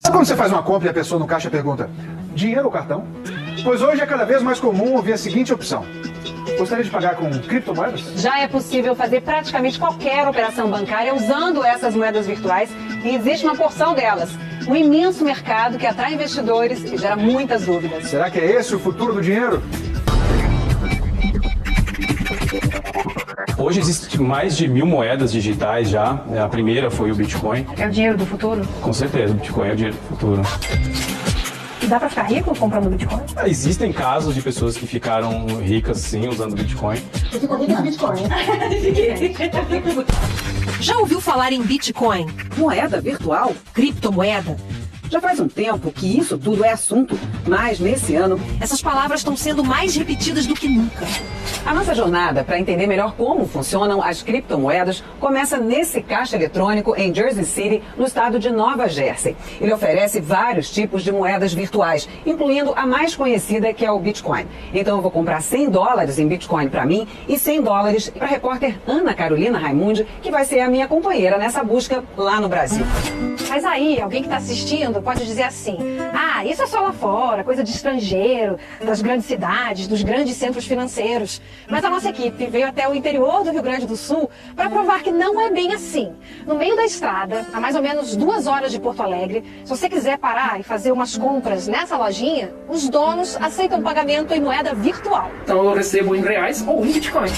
Sabe quando você faz uma compra e a pessoa no caixa pergunta: dinheiro ou cartão? Pois hoje é cada vez mais comum ouvir a seguinte opção: gostaria de pagar com criptomoedas? Já é possível fazer praticamente qualquer operação bancária usando essas moedas virtuais e existe uma porção delas. Um imenso mercado que atrai investidores e gera muitas dúvidas. Será que é esse o futuro do dinheiro? Hoje existem mais de 1000 moedas digitais já. A primeira foi o Bitcoin. É o dinheiro do futuro? Com certeza, o Bitcoin é o dinheiro do futuro. E dá pra ficar rico comprando Bitcoin? Existem casos de pessoas que ficaram ricas sim usando Bitcoin. Você ficou rico de Bitcoin? Já ouviu falar em Bitcoin? Moeda virtual? Criptomoeda? Já faz um tempo que isso tudo é assunto, mas nesse ano essas palavras estão sendo mais repetidas do que nunca. A nossa jornada para entender melhor como funcionam as criptomoedas começa nesse caixa eletrônico em Jersey City, no estado de Nova Jersey. Ele oferece vários tipos de moedas virtuais, incluindo a mais conhecida, que é o Bitcoin. Então eu vou comprar $100 em Bitcoin para mim e $100 para a repórter Ana Carolina Raimundi, que vai ser a minha companheira nessa busca lá no Brasil. Mas aí, alguém que está assistindo pode dizer assim: ah, isso é só lá fora, coisa de estrangeiro, das grandes cidades, dos grandes centros financeiros. Mas a nossa equipe veio até o interior do Rio Grande do Sul para provar que não é bem assim. No meio da estrada, a mais ou menos 2 horas de Porto Alegre, se você quiser parar e fazer umas compras nessa lojinha, os donos aceitam pagamento em moeda virtual. Então eu recebo em reais ou em Bitcoin.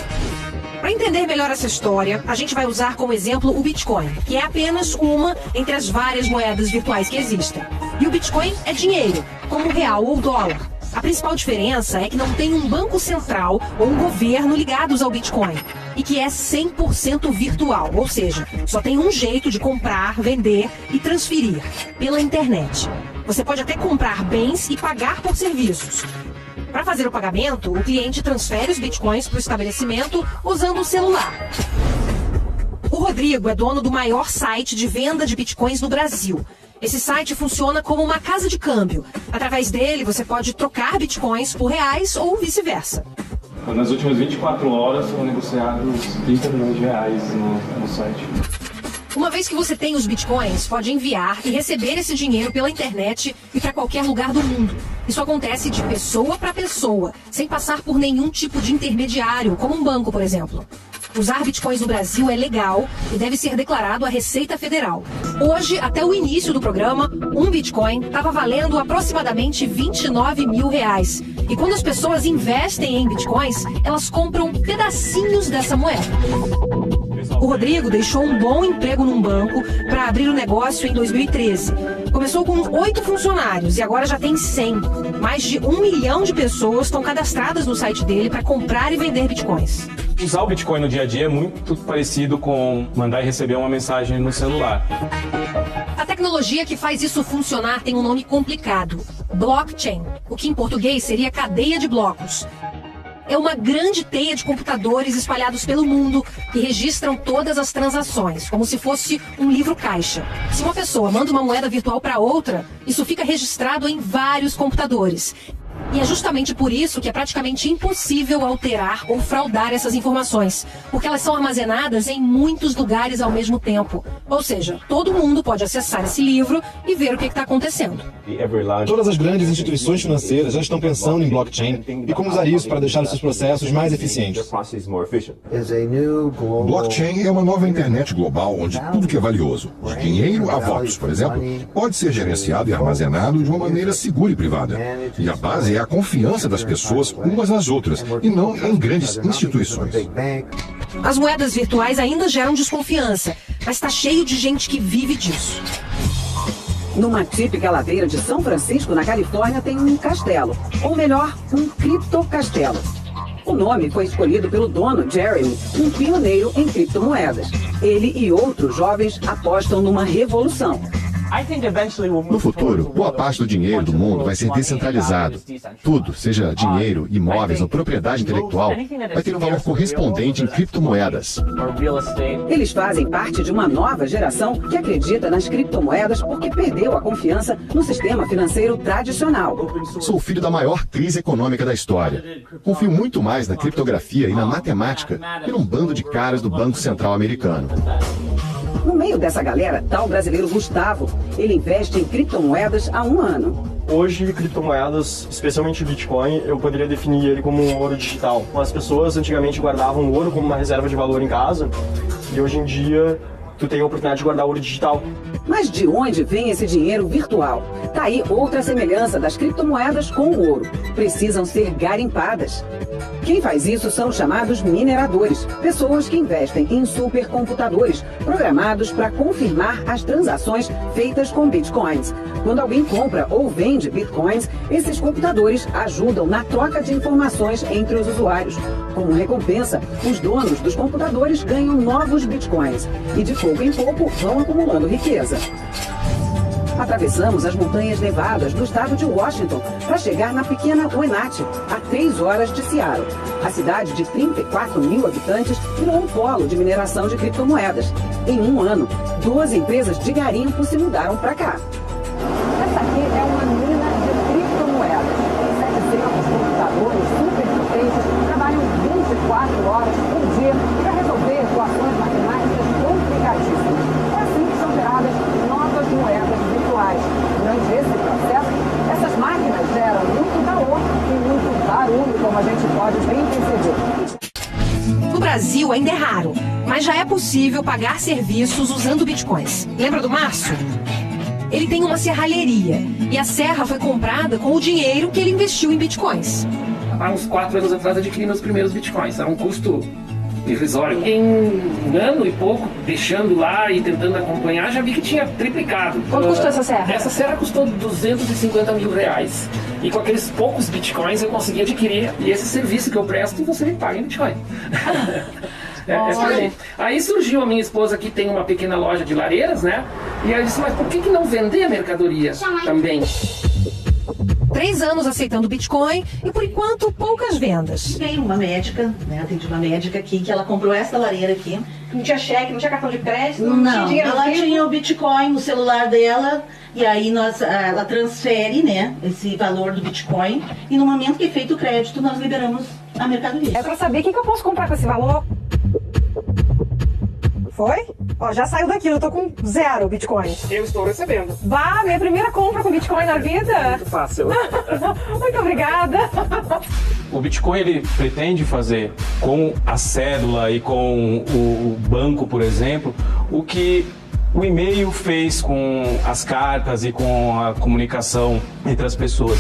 Para entender melhor essa história, a gente vai usar como exemplo o Bitcoin, que é apenas uma entre as várias moedas virtuais que existem. E o Bitcoin é dinheiro, como real ou dólar. A principal diferença é que não tem um banco central ou um governo ligados ao Bitcoin e que é 100% virtual, ou seja, só tem um jeito de comprar, vender e transferir, pela internet. Você pode até comprar bens e pagar por serviços. Para fazer o pagamento, o cliente transfere os bitcoins para o estabelecimento usando o celular. O Rodrigo é dono do maior site de venda de bitcoins no Brasil. Esse site funciona como uma casa de câmbio. Através dele, você pode trocar bitcoins por reais ou vice-versa. Nas últimas 24 horas foram negociados 30 milhões de reais no site. Uma vez que você tem os bitcoins, pode enviar e receber esse dinheiro pela internet e para qualquer lugar do mundo. Isso acontece de pessoa para pessoa, sem passar por nenhum tipo de intermediário, como um banco, por exemplo. Usar bitcoins no Brasil é legal e deve ser declarado à Receita Federal. Hoje, até o início do programa, um bitcoin estava valendo aproximadamente 29 mil reais. E quando as pessoas investem em bitcoins, elas compram pedacinhos dessa moeda. O Rodrigo deixou um bom emprego num banco para abrir o negócio em 2013. Começou com 8 funcionários e agora já tem 100. Mais de 1 milhão de pessoas estão cadastradas no site dele para comprar e vender bitcoins. Usar o Bitcoin no dia a dia é muito parecido com mandar e receber uma mensagem no celular. A tecnologia que faz isso funcionar tem um nome complicado: blockchain, o que em português seria cadeia de blocos. É uma grande teia de computadores espalhados pelo mundo que registram todas as transações, como se fosse um livro-caixa. Se uma pessoa manda uma moeda virtual para outra, isso fica registrado em vários computadores. E é justamente por isso que é praticamente impossível alterar ou fraudar essas informações, porque elas são armazenadas em muitos lugares ao mesmo tempo. Ou seja, todo mundo pode acessar esse livro e ver o que está acontecendo. Todas as grandes instituições financeiras já estão pensando em blockchain e como usar isso para deixar os seus processos mais eficientes. Blockchain é uma nova internet global onde tudo que é valioso, de dinheiro a votos, por exemplo, pode ser gerenciado e armazenado de uma maneira segura e privada. E a base é a confiança das pessoas umas nas outras, e não em grandes instituições. As moedas virtuais ainda geram desconfiança, mas está cheio de gente que vive disso. Numa típica ladeira de São Francisco, na Califórnia, tem um castelo. Ou melhor, um criptocastelo. O nome foi escolhido pelo dono, Jeremy, um pioneiro em criptomoedas. Ele e outros jovens apostam numa revolução. No futuro, boa parte do dinheiro do mundo vai ser descentralizado. Tudo, seja dinheiro, imóveis ou propriedade intelectual, vai ter um valor correspondente em criptomoedas. Eles fazem parte de uma nova geração que acredita nas criptomoedas porque perdeu a confiança no sistema financeiro tradicional. Sou filho da maior crise econômica da história. Confio muito mais na criptografia e na matemática que num bando de caras do Banco Central americano. No meio dessa galera, tá o brasileiro Gustavo. Ele investe em criptomoedas há 1 ano. Hoje, criptomoedas, especialmente Bitcoin, eu poderia definir ele como um ouro digital. As pessoas antigamente guardavam ouro como uma reserva de valor em casa, e hoje em dia tu tem a oportunidade de guardar ouro digital. Mas de onde vem esse dinheiro virtual? Tá aí outra semelhança das criptomoedas com o ouro. Precisam ser garimpadas. Quem faz isso são os chamados mineradores, pessoas que investem em supercomputadores programados para confirmar as transações feitas com bitcoins. Quando alguém compra ou vende bitcoins, esses computadores ajudam na troca de informações entre os usuários. Como recompensa, os donos dos computadores ganham novos bitcoins e de pouco em pouco vão acumulando riqueza. Atravessamos as montanhas nevadas do estado de Washington para chegar na pequena Wenatchee, a 3 horas de Seattle. A cidade de 34 mil habitantes virou um polo de mineração de criptomoedas. Em 1 ano, 12 empresas de garimpo se mudaram para cá. Essa aqui é uma mina de criptomoedas. 700 computadores superpotentes trabalham 24 horas por dia para resolver equações matemáticas complicadíssimas. É assim que são geradas novas moedas virtuais. Durante esse processo, essas máquinas geram muito calor e muito barulho, como a gente pode bem perceber. No Brasil ainda é raro, mas já é possível pagar serviços usando bitcoins. Lembra do Márcio? Ele tem uma serralheria e a serra foi comprada com o dinheiro que ele investiu em bitcoins. Há uns 4 anos atrás adquiri meus primeiros bitcoins. Era um custo irrisório. Em 1 ano e pouco, deixando lá e tentando acompanhar, já vi que tinha triplicado. Quanto custou essa serra? Essa serra custou R$250 mil. E com aqueles poucos bitcoins eu consegui adquirir. E esse serviço que eu presto, você me paga em bitcoin. Aí surgiu a minha esposa, que tem uma pequena loja de lareiras, né? E ela disse, mas por que não vender a mercadoria também? 3 anos aceitando Bitcoin e, por enquanto, poucas vendas. Tem uma médica, né? Atendi uma médica aqui que ela comprou essa lareira aqui. Não tinha cheque, não tinha cartão de crédito, não tinha Não, dinheiro ela vivo. tinha o Bitcoin no celular dela e aí ela transfere, né, esse valor do Bitcoin e no momento que é feito o crédito nós liberamos a mercadoria. É pra saber o que eu posso comprar com esse valor. Foi? Ó, já saiu daqui, eu tô com 0 bitcoins. Eu estou recebendo. Bah, minha primeira compra com bitcoin na vida. Muito fácil. Muito obrigada. O Bitcoin, ele pretende fazer com a cédula e com o banco, por exemplo, o que o e-mail fez com as cartas e com a comunicação entre as pessoas.